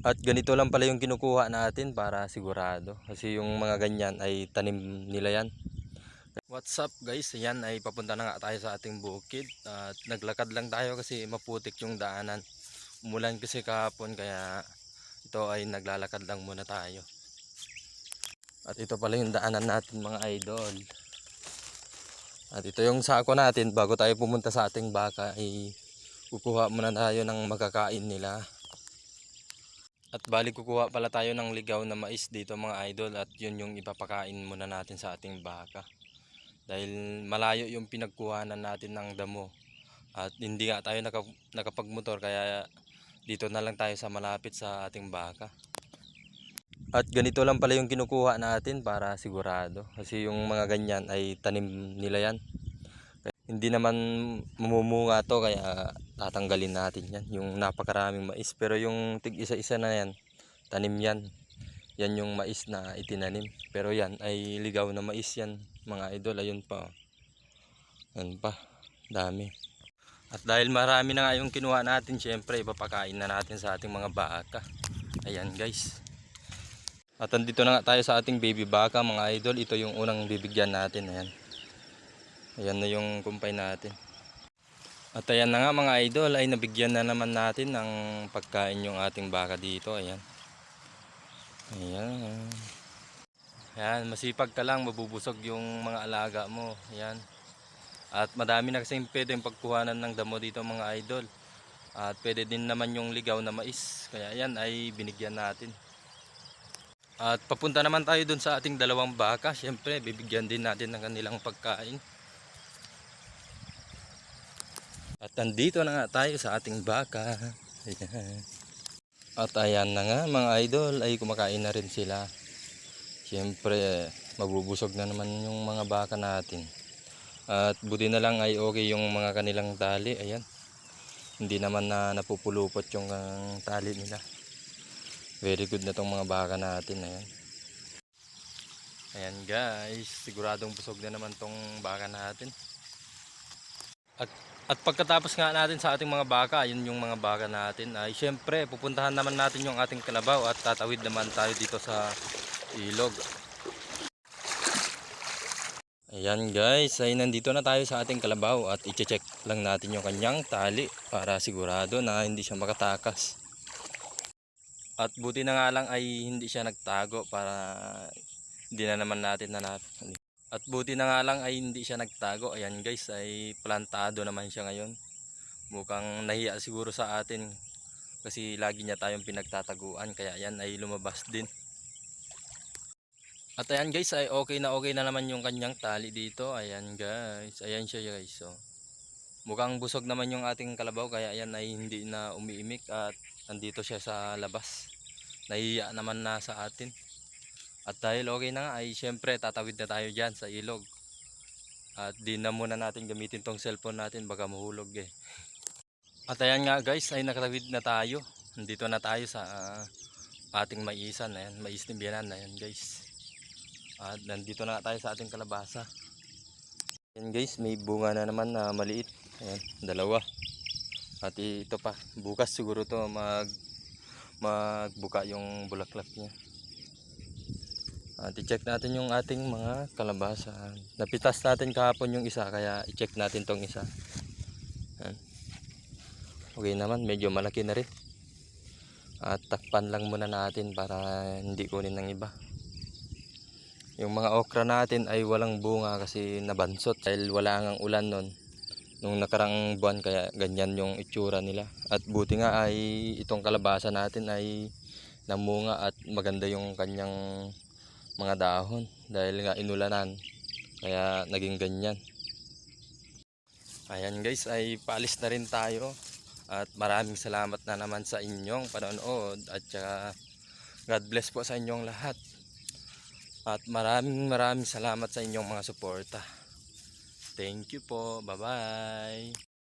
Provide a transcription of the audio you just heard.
At ganito lang pala yung kinukuha natin para sigurado. Kasi yung mga ganyan ay tanim nila yan. What's up guys? Ayan ay papunta na nga tayo sa ating bukid. At naglakad lang tayo kasi maputik yung daanan. Umulan kasi kahapon kaya ito ay naglalakad lang muna tayo. At ito pala yung daanan natin mga idol. At ito yung sako natin bago tayo pumunta sa ating baka ay kukuha muna tayo ng magkakain nila. At bali kukuha pala tayo ng ligaw na mais dito mga idol at yun yung ipapakain muna natin sa ating baka. Dahil malayo yung pinagkuhanan natin ng damo at hindi nga tayo nakapagmotor kaya dito na lang tayo sa malapit sa ating baka. At ganito lang pala yung kinukuha natin para sigurado. Kasi yung mga ganyan ay tanim nila yan. Hindi naman mamumunga to kaya tatanggalin natin yan. Yung napakaraming mais. Pero yung tig isa-isa na yan, tanim yan. Yan yung mais na itinanim. Pero yan ay ligaw na mais yan mga idol. Ayun pa. Ayun pa. Dami. At dahil marami na nga yung kinuha natin, syempre ipapakain na natin sa ating mga baka. Ayan guys. At andito na nga tayo sa ating baby baka mga idol. Ito yung unang bibigyan natin. Ayan. Ayan na yung kumpay natin. At ayan na nga mga idol ay nabigyan na naman natin ng pagkain yung ating baka dito. Ayan. Ayan. Ayan. Masipag ka lang, mabubusog yung mga alaga mo. Ayan. At madami na kasing pwedeng pagkuhanan ng damo dito mga idol. At pwede din naman yung ligaw na mais. Kaya ayan ay binigyan natin. At papunta naman tayo dun sa ating dalawang baka. Siyempre bibigyan din natin ng kanilang pagkain. At nandito na nga tayo sa ating baka. Ayan. At ayan na nga mga idol ay kumakain na rin sila. Siyempre mabubusog na naman yung mga baka natin. At buti na lang ay okay yung mga kanilang tali. Ayan. Hindi naman na napupulupot yung tali nila. Very good na tong mga baka natin. Ayan. Ayan guys. Siguradong busog na naman tong baka natin. At pagkatapos nga natin sa ating mga baka, yun yung mga baka natin, ay syempre pupuntahan naman natin yung ating kalabaw at tatawid naman tayo dito sa ilog. Ayan guys, ay nandito na tayo sa ating kalabaw at i-check lang natin yung kanyang tali para sigurado na hindi siya makatakas. At buti na nga lang ay hindi siya nagtago para hindi na naman natin hanapin. At buti na nga lang ay hindi siya nagtago. Ayan guys, ay plantado naman siya ngayon. Mukhang nahiya siguro sa atin kasi lagi niya tayong pinagtataguan kaya yan ay lumabas din. At ayan guys, ay okay na naman yung kanyang tali dito. Ayan guys, ayan siya guys. So, mukhang busog naman yung ating kalabaw kaya yan ay hindi na umiimik at nandito siya sa labas. Nahiya naman na sa atin. At dahil okay na nga ay syempre tatawid na tayo dyan sa ilog. At di na muna natin gamitin tong cellphone natin baka mahulog eh. At ayan nga guys ay nakatawid na tayo. Nandito na tayo sa ating maisan. Ayan, mais ni Bianan. Ayan guys. At nandito na tayo sa ating kalabasa. Ayan guys, may bunga na naman na maliit. Ayan, dalawa. At ito pa, bukas siguro to magbuka yung bulaklak niya. At i-check natin yung ating mga kalabasa. Napitas natin kahapon yung isa kaya i-check natin tong isa. Ayan. Okay naman, medyo malaki na rin. At takpan lang muna natin para hindi kunin ng iba. Yung mga okra natin ay walang bunga kasi nabansot dahil wala ngang ulan nun nung nakarang buwan kaya ganyan yung itsura nila. At buti nga ay itong kalabasa natin ay namunga at maganda yung kanyang mga dahon dahil nga inulanan kaya naging ganyan. Ayan guys, ay paalis na rin tayo at maraming salamat na naman sa inyong panonood at saka God bless po sa inyong lahat at maraming salamat sa inyong mga suporta. Thank you po, bye bye.